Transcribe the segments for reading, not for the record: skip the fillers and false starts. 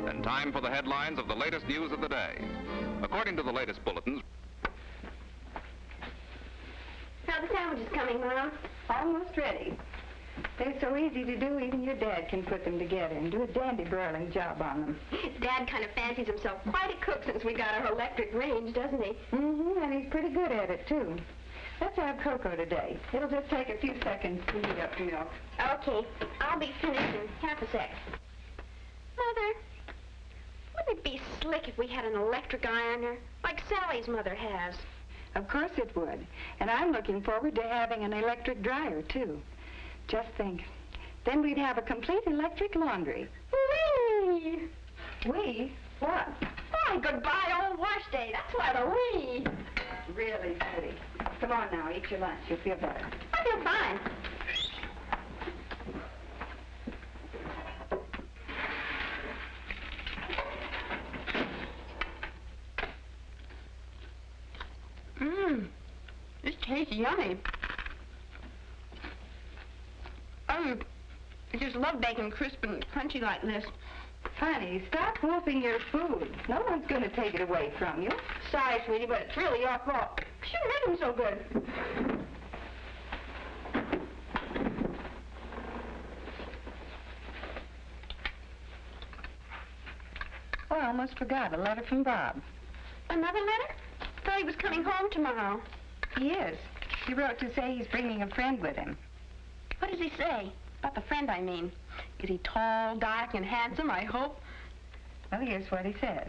And time for the headlines of the latest news of the day. According to the latest bulletins... How are the sandwiches coming, Mom? Almost ready. They're so easy to do, even your dad can put them together and do a dandy broiling job on them. Dad kind of fancies himself quite a cook since we got our electric range, doesn't he? Mm-hmm, and he's pretty good at it, too. Let's have cocoa today. It'll just take a few seconds to heat up the milk. Okay. I'll be finished in half a sec. Mother, wouldn't it be slick if we had an electric ironer, like Sally's mother has? Of course it would. And I'm looking forward to having an electric dryer, too. Just think. Then we'd have a complete electric laundry. Whee! We? What? Why, goodbye, old wash day. That's what a wee. Really, Judy. Come on now, eat your lunch. You'll feel better. I feel fine. This tastes yummy. I just love bacon crisp and crunchy like this. Honey, stop wolfing your food. No one's going to take it away from you. Sorry, sweetie, but it's really your fault. You shouldn't make them so good. Oh, I almost forgot. A letter from Bob. Another letter? Thought he was coming home tomorrow. He is. He wrote to say he's bringing a friend with him. What does he say? About the friend, I mean. Is he tall, dark, and handsome, I hope? Well, here's what he says.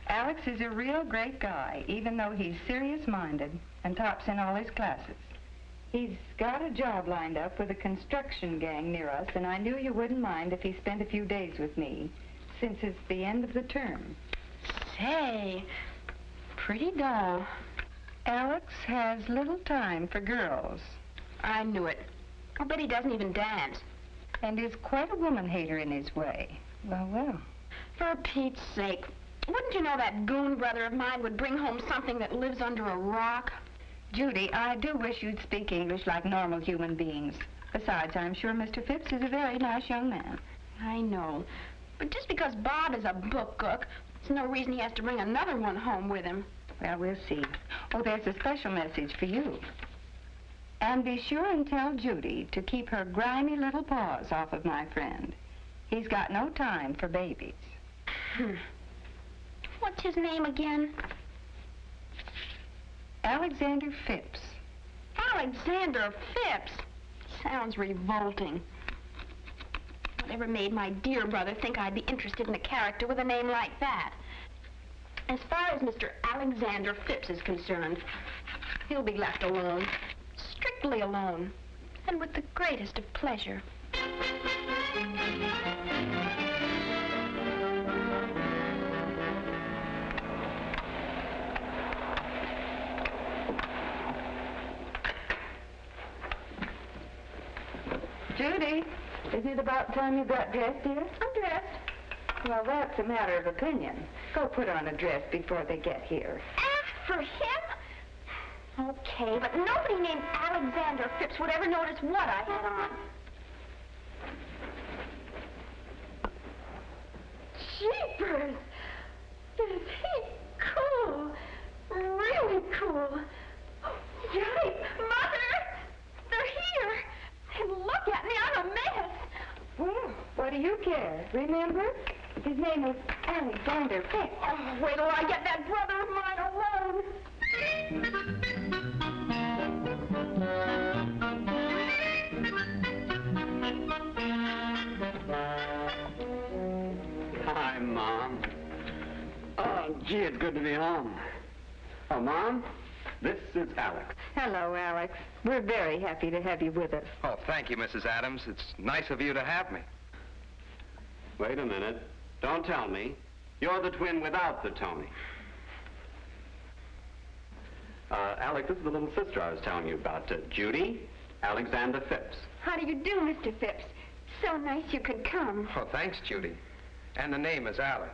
Alex is a real great guy, even though he's serious-minded and tops in all his classes. He's got a job lined up with a construction gang near us, and I knew you wouldn't mind if he spent a few days with me, since it's the end of the term. Say, pretty dull. Alex has little time for girls. I knew it. I bet he doesn't even dance. And is quite a woman-hater in his way. Well, well. For Pete's sake, wouldn't you know that goon brother of mine would bring home something that lives under a rock? Judy, I do wish you'd speak English like normal human beings. Besides, I'm sure Mr. Phipps is a very nice young man. I know. But just because Bob is a book cook, there's no reason he has to bring another one home with him. Well, we'll see. Oh, there's a special message for you. And be sure and tell Judy to keep her grimy little paws off of my friend. He's got no time for babies. What's his name again? Alexander Phipps. Alexander Phipps? Sounds revolting. Whatever made my dear brother think I'd be interested in a character with a name like that? As far as Mr. Alexander Phipps is concerned, he'll be left alone. Strictly alone. And with the greatest of pleasure. Judy, isn't it about time you got dressed, dear? I'm dressed. Well, that's a matter of opinion. Go put on a dress before they get here. Ask for him? Okay, but nobody named Alexander Phipps would ever notice what I had on. Jeepers! Is he cool? Really cool. Yikes! Mother! They're here! And look at me, I'm a mess! Well, what do you care? Remember? His name was Alexander Phipps. Oh, wait till I get that brother of mine alone! Hi, Mom. Oh, gee, it's good to be home. Oh, Mom, this is Alex. Hello, Alex. We're very happy to have you with us. Oh, thank you, Mrs. Adams. It's nice of you to have me. Wait a minute. Don't tell me. You're the twin without the Tony. Alec, this is the little sister I was telling you about. Judy Alexander Phipps. How do you do, Mr. Phipps? So nice you could come. Oh, thanks, Judy. And the name is Alex.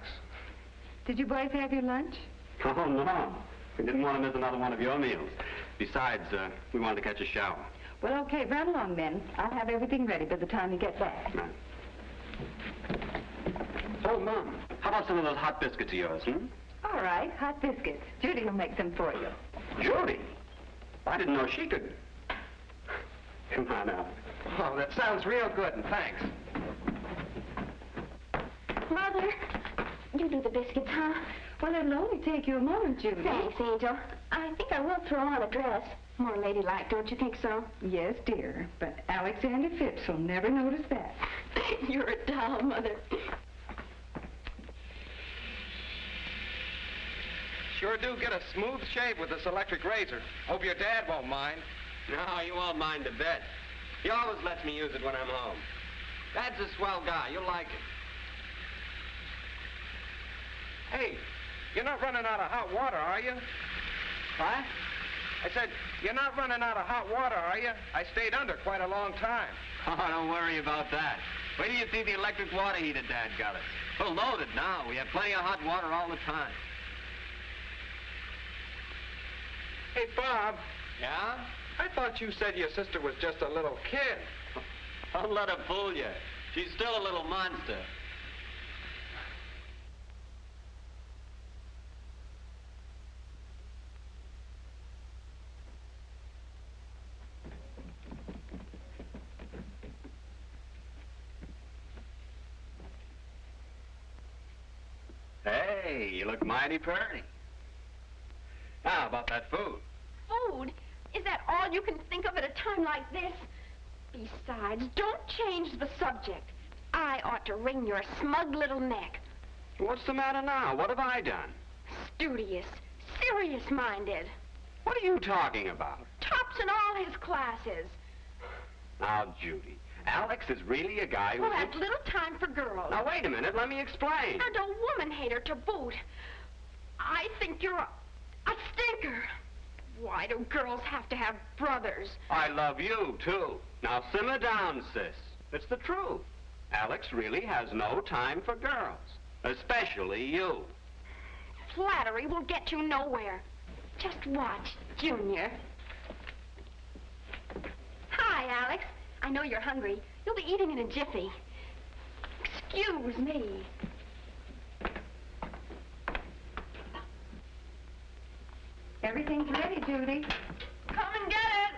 Did you boys have your lunch? Oh, no. We didn't want to miss another one of your meals. Besides, we wanted to catch a shower. Well, okay, run along then. I'll have everything ready by the time you get back. Right. Oh, Mom, how about some of those hot biscuits of yours, All right, hot biscuits. Judy will make them for you. Judy? I didn't know she could. Come on now. Oh, that sounds real good, and thanks. Mother, you do the biscuits, huh? Well, it'll only take you a moment, Judy. Thanks, Angel. I think I will throw on a dress. More ladylike, don't you think so? Yes, dear, but Alexander Phipps will never notice that. You're a doll, Mother. Sure do get a smooth shave with this electric razor. Hope your dad won't mind. No, you won't mind a bit. He always lets me use it when I'm home. Dad's a swell guy. You'll like it. Hey, you're not running out of hot water, are you? What? I said, you're not running out of hot water, are you? I stayed under quite a long time. Oh, don't worry about that. Wait till you see the electric water heater Dad got us. We're loaded now. We have plenty of hot water all the time. Hey, Bob, Yeah? I thought you said your sister was just a little kid. Don't let her fool you. She's still a little monster. Hey, you look mighty pretty. How about that food? Food? Is that all you can think of at a time like this? Besides, don't change the subject. I ought to wring your smug little neck. What's the matter now? What have I done? Studious, serious-minded. What are you talking about? Tops in all his classes. Now, Judy, Alex is really a guy who... Who has little time for girls. Now, wait a minute. Let me explain. And a woman-hater to boot. I think you're a stinker. Why do girls have to have brothers? I love you, too. Now, simmer down, sis. It's the truth. Alex really has no time for girls. Especially you. Flattery will get you nowhere. Just watch, Junior. Hi, Alex. I know you're hungry. You'll be eating in a jiffy. Excuse me. Everything's ready, Judy. Come and get it.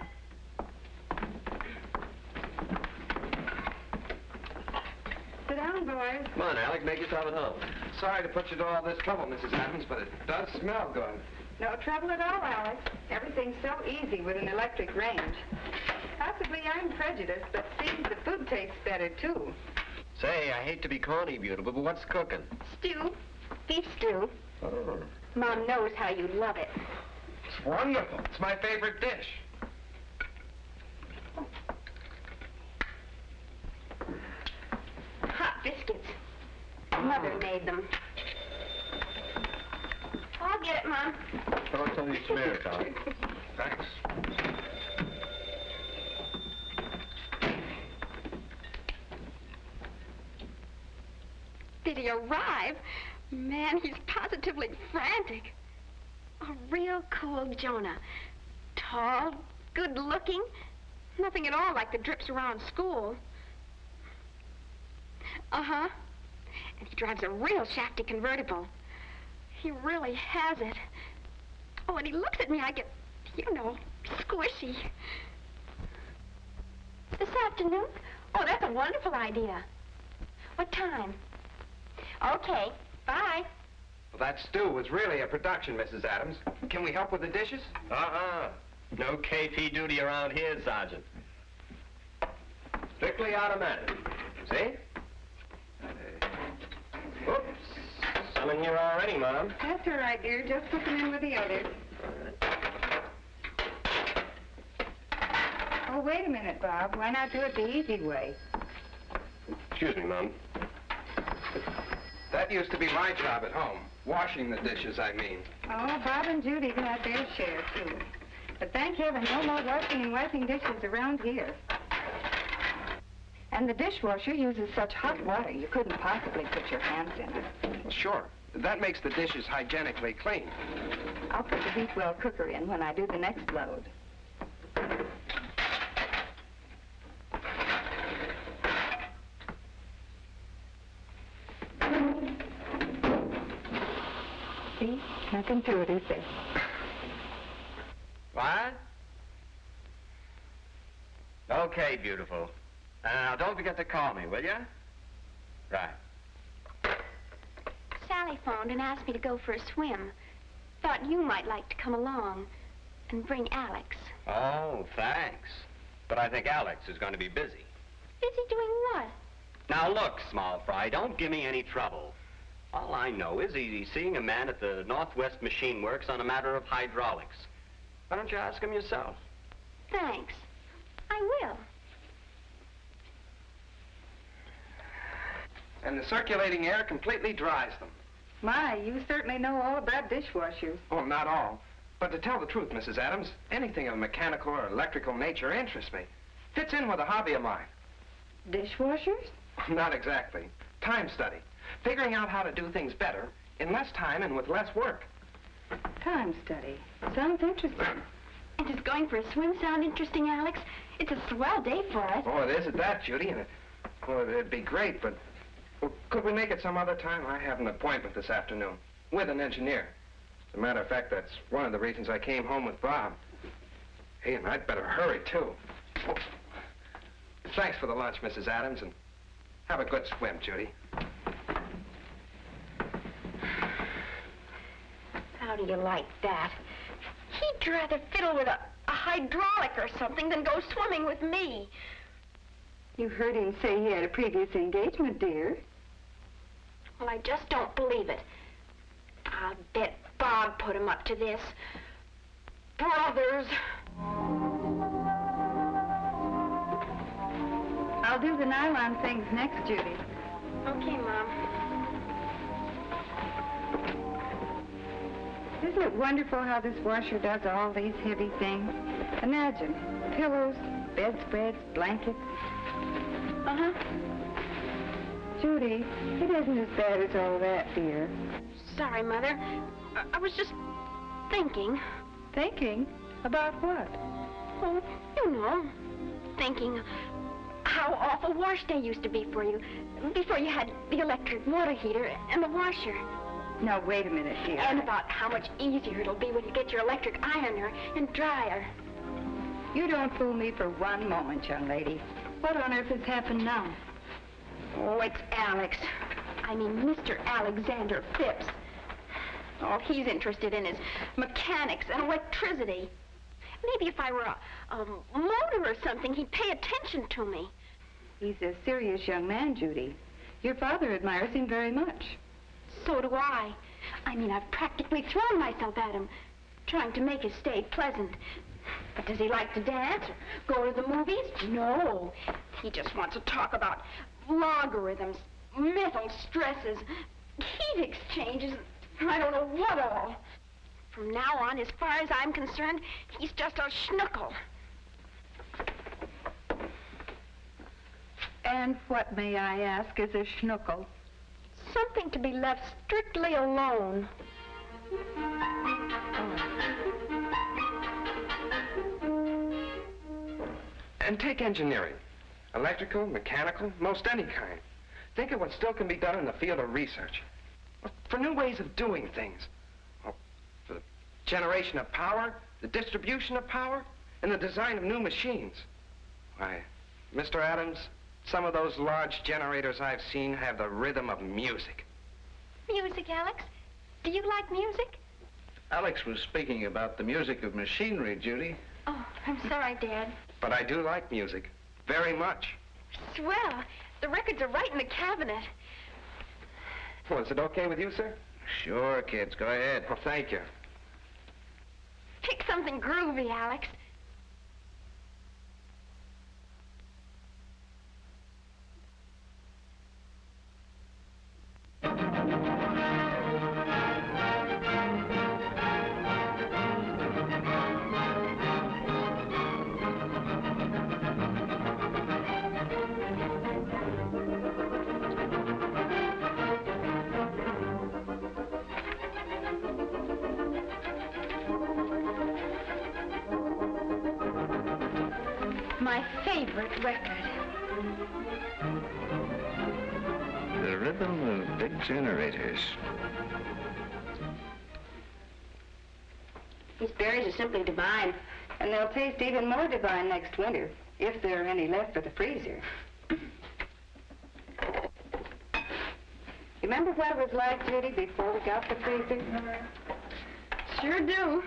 Sit down, boys. Come on, Alec, make yourself at home. Sorry to put you to all this trouble, Mrs. Adams, but it does smell good. No trouble at all, Alex. Everything's so easy with an electric range. Possibly I'm prejudiced, but seems the food tastes better, too. Say, I hate to be corny, beautiful, but what's cooking? Stew. Beef stew. Oh. Mom knows how you love it. It's wonderful. It's my favorite dish. Hot biscuits. Mother made them. I'll get it, Mom. Don't tell me smear, Tom. Thanks. Did he arrive? Man, he's positively frantic. A real cool Jonah. Tall, good-looking, nothing at all like the drips around school. Uh-huh. And he drives a real shafty convertible. He really has it. Oh, when he looks at me, I get, you know, squishy. This afternoon? Oh, that's a wonderful idea. What time? Okay, bye. Well, that stew was really a production, Mrs. Adams. Can we help with the dishes? Uh-uh. No KP duty around here, Sergeant. Strictly automatic. See? Oops. Some in here already, Mom. That's all right, dear. Just put them in with the others. Oh, wait a minute, Bob. Why not do it the easy way? Excuse me, Mom. That used to be my job at home. Washing the dishes, I mean. Oh, Bob and Judy got their share, too. But thank heaven, no more washing and wiping dishes around here. And the dishwasher uses such hot water, you couldn't possibly put your hands in it. Sure. That makes the dishes hygienically clean. I'll put the deep well cooker in when I do the next load. See? Nothing to it, is there? What? Okay, beautiful. Now, don't forget to call me, will you? Right. Sally phoned and asked me to go for a swim. Thought you might like to come along and bring Alex. Oh, thanks. But I think Alex is going to be busy. Busy doing what? Now, look, small fry, don't give me any trouble. All I know is he's seeing a man at the Northwest Machine Works on a matter of hydraulics. Why don't you ask him yourself? Thanks. I will. And the circulating air completely dries them. My, you certainly know all about dishwashers. Oh, not all. But to tell the truth, Mrs. Adams, anything of mechanical or electrical nature interests me. Fits in with a hobby of mine. Dishwashers? Not exactly. Time study. Figuring out how to do things better in less time and with less work. Time study. Sounds interesting. And does going for a swim sound interesting, Alex? It's a swell day for us. Oh, it is at that, Judy, and it'd be great, but could we make it some other time? I have an appointment this afternoon with an engineer. As a matter of fact, that's one of the reasons I came home with Bob. Hey, and I'd better hurry, too. Oh. Thanks for the lunch, Mrs. Adams, and have a good swim, Judy. How do you like that? He'd rather fiddle with a hydraulic or something than go swimming with me. You heard him say he had a previous engagement, dear. Well, I just don't believe it. I'll bet Bob put him up to this. Brothers. I'll do the nylon things next, Judy. Okay, Mom. Isn't it wonderful how this washer does all these heavy things? Imagine, pillows, bedspreads, blankets. Uh-huh. Judy, it isn't as bad as all that, dear. Sorry, Mother. I was just thinking. Thinking? About what? Oh, you know, thinking how awful wash day used to be for you before you had the electric water heater and the washer. Now, wait a minute, dear. And about how much easier it'll be when you get your electric ironer and dryer. You don't fool me for one moment, young lady. What on earth has happened now? Oh, it's Alex. I mean, Mr. Alexander Phipps. All he's interested in is mechanics and electricity. Maybe if I were a motor or something, he'd pay attention to me. He's a serious young man, Judy. Your father admires him very much. So do I. I mean, I've practically thrown myself at him, trying to make his stay pleasant. But does he like to dance or go to the movies? No. He just wants to talk about logarithms, metal stresses, heat exchanges, I don't know what all. From now on, as far as I'm concerned, he's just a schnookle. And what, may I ask, is a schnookle? Something to be left strictly alone. And take engineering. Electrical, mechanical, most any kind. Think of what still can be done in the field of research. For new ways of doing things. For the generation of power, the distribution of power, and the design of new machines. Why, Mr. Adams, some of those large generators I've seen have the rhythm of music. Music, Alex? Do you like music? Alex was speaking about the music of machinery, Judy. Oh, I'm sorry, Dad. But I do like music. Very much. Swell. The records are right in the cabinet. Well, is it okay with you, sir? Sure, kids, go ahead. Well, thank you. Pick something groovy, Alex. My favorite record. The rhythm of big generators. These berries are simply divine. And they'll taste even more divine next winter, if there are any left for the freezer. Remember what it was like, Judy, before we got the freezer? Sure do.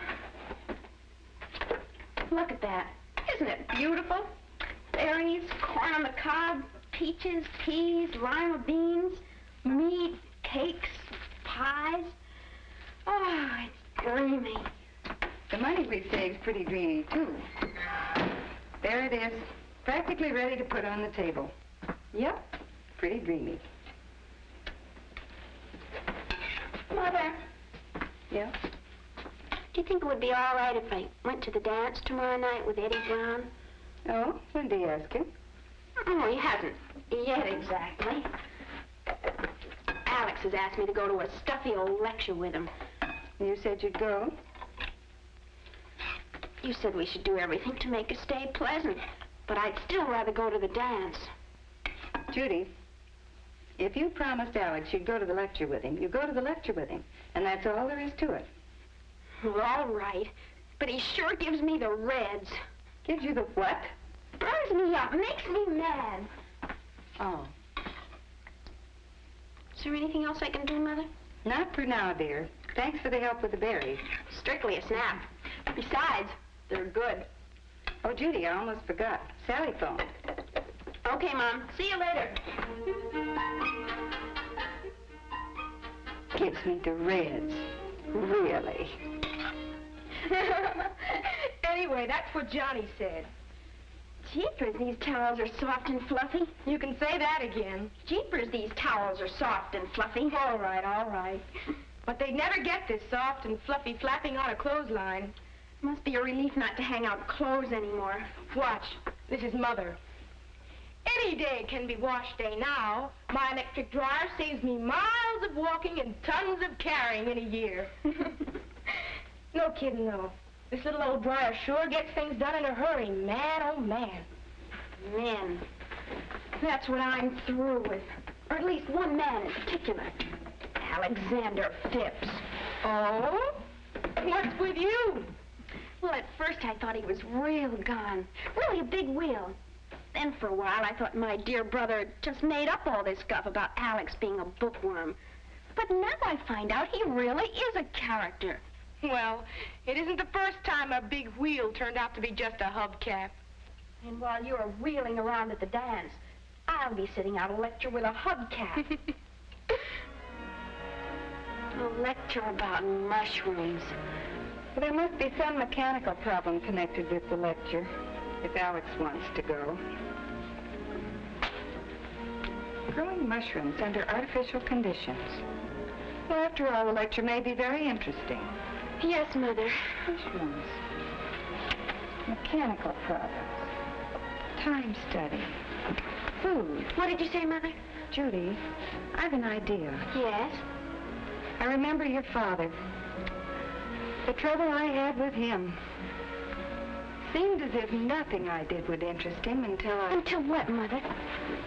Look at that. Isn't it beautiful? Berries, corn on the cob, peaches, peas, lima beans, meat, cakes, pies. Oh, it's dreamy. The money we saved's pretty dreamy, too. There it is, practically ready to put on the table. Yep, pretty dreamy. Mother, Yeah? do you think it would be all right if I went to the dance tomorrow night with Eddie Brown? Oh, when did you ask him? Oh, he hasn't yet exactly. Alex has asked me to go to a stuffy old lecture with him. You said you'd go? You said we should do everything to make it stay pleasant, but I'd still rather go to the dance. Judy, if you promised Alex you'd go to the lecture with him, you go to the lecture with him. And that's all there is to it. Well, all right, but he sure gives me the reds. Gives you the what? Burns me up, makes me mad. Oh. Is there anything else I can do, Mother? Not for now, dear. Thanks for the help with the berries. Strictly a snap. Besides, they're good. Oh, Judy, I almost forgot. Sally phoned. Okay, Mom. See you later. Gives me the reds. Really? Anyway, that's what Johnny said. Jeepers, these towels are soft and fluffy. You can say that again. Jeepers, these towels are soft and fluffy. All right, all right. But they'd never get this soft and fluffy flapping on a clothesline. Must be a relief not to hang out clothes anymore. Watch. This is Mother. Any day can be wash day now. My electric dryer saves me miles of walking and tons of carrying in a year. No kidding, though. This little old dryer sure gets things done in a hurry. Man, oh, man. Men. That's what I'm through with. Or at least one man in particular. Alexander Phipps. Oh? What's with you? Well, at first I thought he was real gone. Really a big wheel. Then for a while I thought my dear brother had just made up all this guff about Alex being a bookworm. But now I find out he really is a character. Well, it isn't the first time a big wheel turned out to be just a hubcap. And while you're wheeling around at the dance, I'll be sitting out a lecture with a hubcap. A lecture about mushrooms. Well, there must be some mechanical problem connected with the lecture, if Alex wants to go. Growing mushrooms under artificial conditions. Well, after all, the lecture may be very interesting. Yes, Mother. Mushrooms. Mechanical problems. Time study. Food. What did you say, Mother? Judy, I've an idea. Yes? I remember your father. The trouble I had with him. Seemed as if nothing I did would interest him until Until what, Mother?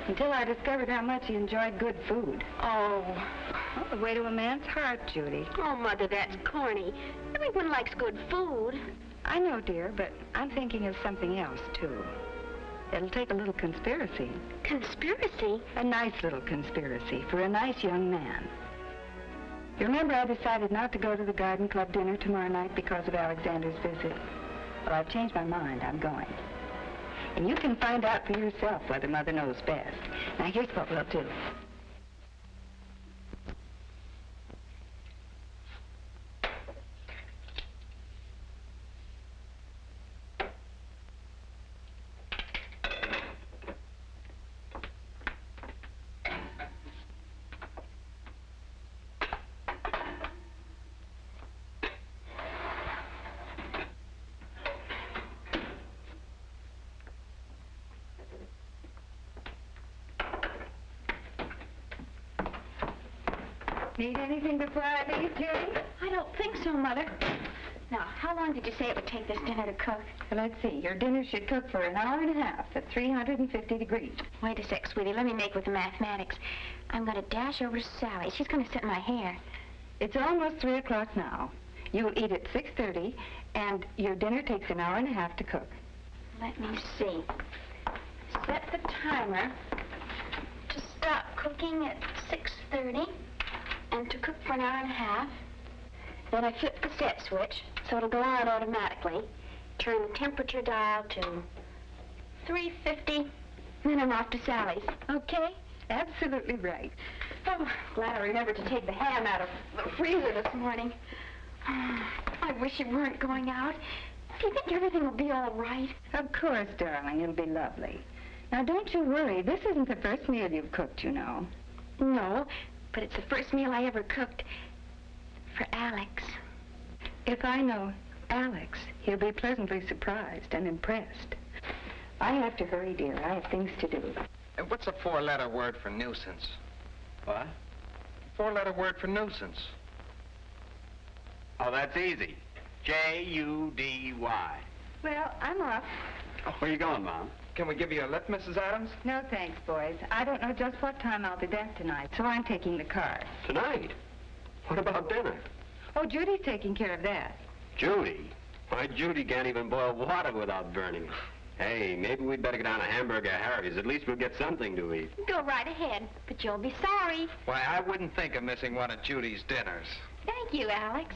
Until I discovered how much he enjoyed good food. Oh. Well, the way to a man's heart, Judy. Oh, Mother, that's corny. Everyone likes good food. I know, dear, but I'm thinking of something else, too. It'll take a little conspiracy. Conspiracy? A nice little conspiracy for a nice young man. You remember I decided not to go to the garden club dinner tomorrow night because of Alexander's visit? Well, I've changed my mind. I'm going. And you can find out for yourself whether Mother knows best. Now, here's what we'll do. Need anything before I leave, Judy? I don't think so, Mother. Now, how long did you say it would take this dinner to cook? Well, let's see. Your dinner should cook for an hour and a half at 350 degrees. Wait a sec, sweetie. Let me make with the mathematics. I'm going to dash over to Sally. She's going to set my hair. It's almost 3 o'clock now. You'll eat at 6:30, and your dinner takes an hour and a half to cook. Let me see. Set the timer to stop cooking at 6:30 and to cook for an hour and a half. Then I flip the set switch so it'll go on automatically. Turn the temperature dial to 350. Then I'm off to Sally's. Okay? Absolutely right. Oh, glad I remembered to take the ham out of the freezer this morning. I wish you weren't going out. Do you think everything will be all right? Of course, darling. It'll be lovely. Now, don't you worry. This isn't the first meal you've cooked, you know. No, but it's the first meal I ever cooked for Alex. If I know Alex, he'll be pleasantly surprised and impressed. I have to hurry, dear. I have things to do. And what's a four-letter word for nuisance? What? Four-letter word for nuisance. Oh, that's easy. J-U-D-Y. Well, I'm off. Oh, where you going, Mom? Can we give you a lift, Mrs. Adams? No, thanks, boys. I don't know just what time I'll be back tonight, so I'm taking the car. Tonight? What about dinner? Oh, Judy's taking care of that. Judy? Why, Judy can't even boil water without burning it. Hey, maybe we'd better go down to Hamburger Harry's. At least we'll get something to eat. Go right ahead, but you'll be sorry. Why, I wouldn't think of missing one of Judy's dinners. Thank you, Alex.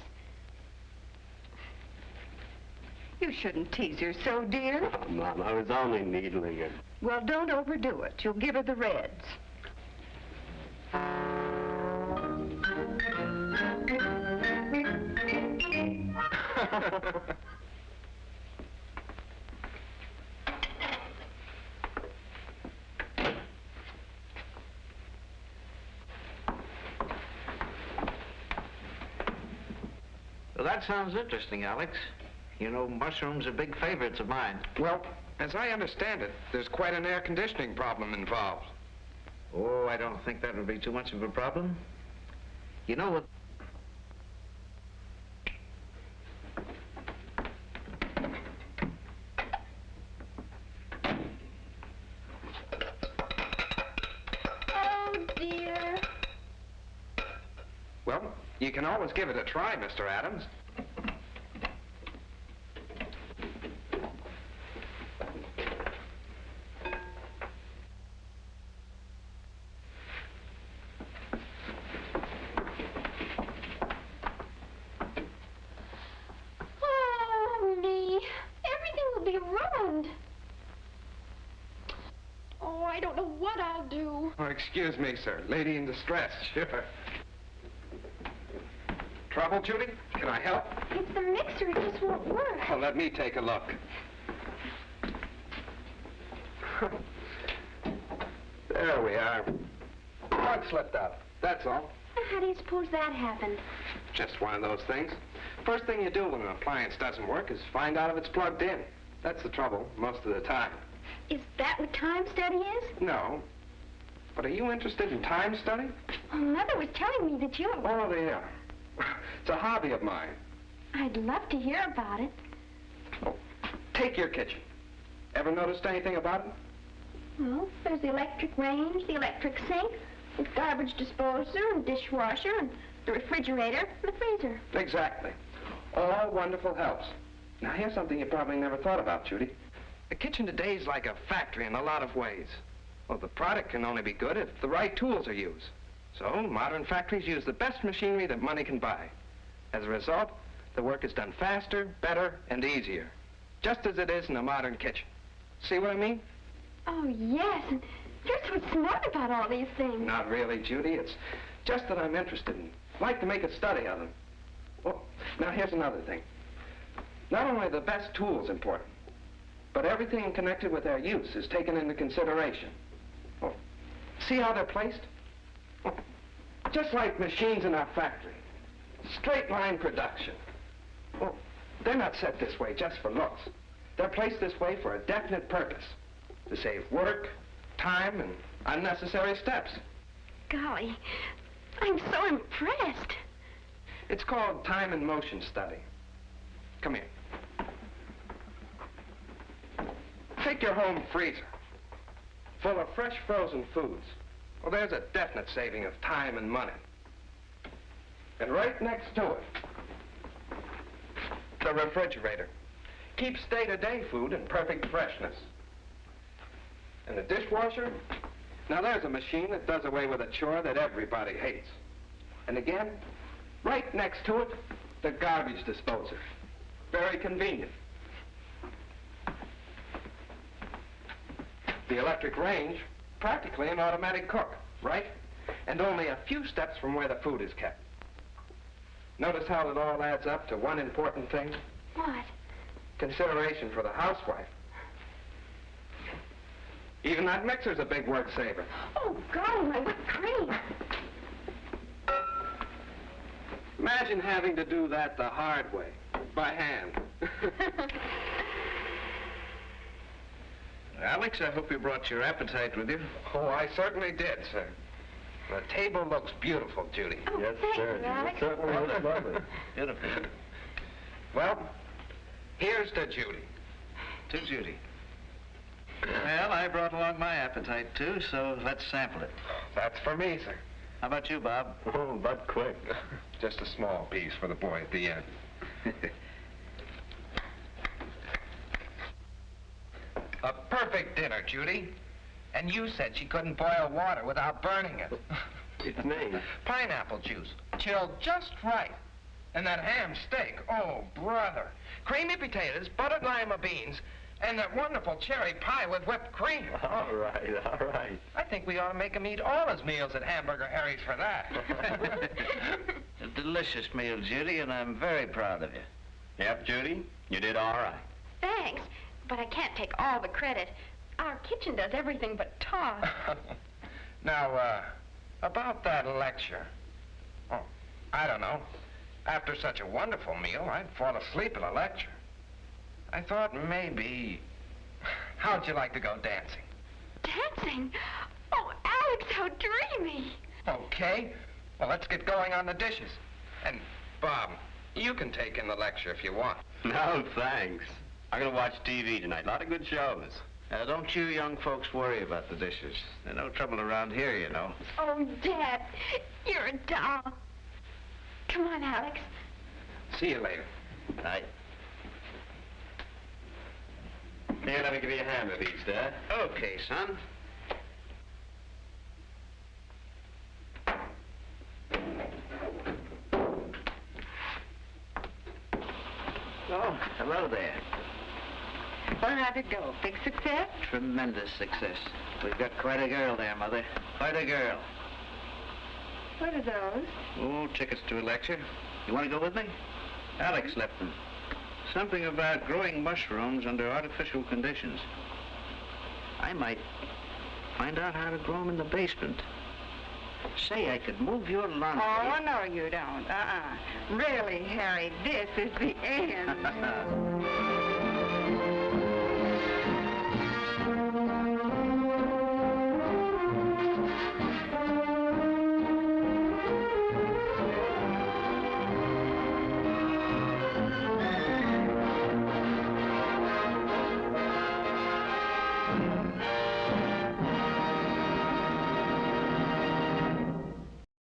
You shouldn't tease her so, dear. Oh, Mom, I was only needling her. Well, don't overdo it. You'll give her the reds. Well, that sounds interesting, Alex. You know, mushrooms are big favorites of mine. Well, as I understand it, there's quite an air conditioning problem involved. Oh, I don't think that would be too much of a problem. You know what? Oh, dear. Well, you can always give it a try, Mr. Adams. Oh, me. Everything will be ruined. Oh, I don't know what I'll do. Oh, excuse me, sir. Lady in distress. Sure. Trouble, Judy? Can I help? It's the mixer. It just won't work. Oh, let me take a look. There we are. Plug slipped out. That's all. How do you suppose that happened? Just one of those things. First thing you do when an appliance doesn't work is find out if it's plugged in. That's the trouble most of the time. Is that what time study is? No. But are you interested in time study? Oh, Mother was telling me that you... Oh, yeah. It's a hobby of mine. I'd love to hear about it. Oh, take your kitchen. Ever noticed anything about it? Well, there's the electric range, the electric sink, the garbage disposer, and dishwasher, and the refrigerator, and the freezer. Exactly. All wonderful helps. Now, here's something you probably never thought about, Judy. The kitchen today is like a factory in a lot of ways. Well, the product can only be good if the right tools are used. So, modern factories use the best machinery that money can buy. As a result, the work is done faster, better, and easier. Just as it is in a modern kitchen. See what I mean? Oh, yes, and you're so smart about all these things. Not really, Judy. It's just that I'm interested in. Like to make a study of them. Well, now here's another thing. Not only are the best tools important, but everything connected with their use is taken into consideration. Well, see how they're placed? Well, just like machines in our factory. Straight line production. Well, they're not set this way just for looks. They're placed this way for a definite purpose. To save work, time, and unnecessary steps. Golly, I'm so impressed. It's called time and motion study. come here. Take your home freezer, full of fresh frozen foods. Well, there's a definite saving of time and money. And right next to it, the refrigerator. Keeps day-to-day food in perfect freshness. And the dishwasher? Now there's a machine that does away with a chore that everybody hates. And again, right next to it, the garbage disposer. Very convenient. The electric range, practically an automatic cook, right? And only a few steps from where the food is kept. Notice how it all adds up to one important thing? What? Consideration for the housewife. Even that mixer's a big work saver. Oh, golly, my whipped cream. Imagine having to do that the hard way, by hand. Alex, I hope you brought your appetite with you. Oh, I certainly did, sir. The table looks beautiful, Judy. Oh, Yes, thank sir. you, Alex. Certainly looks lovely. Beautiful. Well, here's to Judy. To Judy. Well, I brought along my appetite, too, so let's sample it. That's for me, sir. How about you, Bob? Oh, but quick. Just a small piece for the boy at the end. A perfect dinner, Judy. And you said she couldn't boil water without burning it. It's me. Pineapple juice, chilled just right. And that ham steak, oh, brother. Creamy potatoes, buttered lima beans, and that wonderful cherry pie with whipped cream. All right, all right. I think we ought to make him eat all his meals at Hamburger Harry's for that. A delicious meal, Judy, and I'm very proud of you. Yep, Judy, you did all right. Thanks, but I can't take all the credit. Our kitchen does everything but talk. Now, about that lecture. Oh, I don't know. After such a wonderful meal, I'd fall asleep at a lecture. I thought maybe... How'd you like to go dancing? Dancing? Oh, Alex, how dreamy. Okay. Well, let's get going on the dishes. And, Bob, you can take in the lecture if you want. No, thanks. I'm going to watch TV tonight. A lot of good shows. Don't you young folks worry about the dishes. There's no trouble around here, you know. Oh, Dad, you're a doll. Come on, Alex. See you later. Night. Here, let me give you a hand with these, Dad. Okay, son. Oh, hello there. Well, how'd it go? Big success? Tremendous success. We've got quite a girl there, Mother. Quite a girl. What are those? Oh, tickets to a lecture. You want to go with me? Alex left them. Something about growing mushrooms under artificial conditions. I might find out how to grow them in the basement. Say, I could move your laundry. Oh, no, you don't. Really, Harry, this is the end.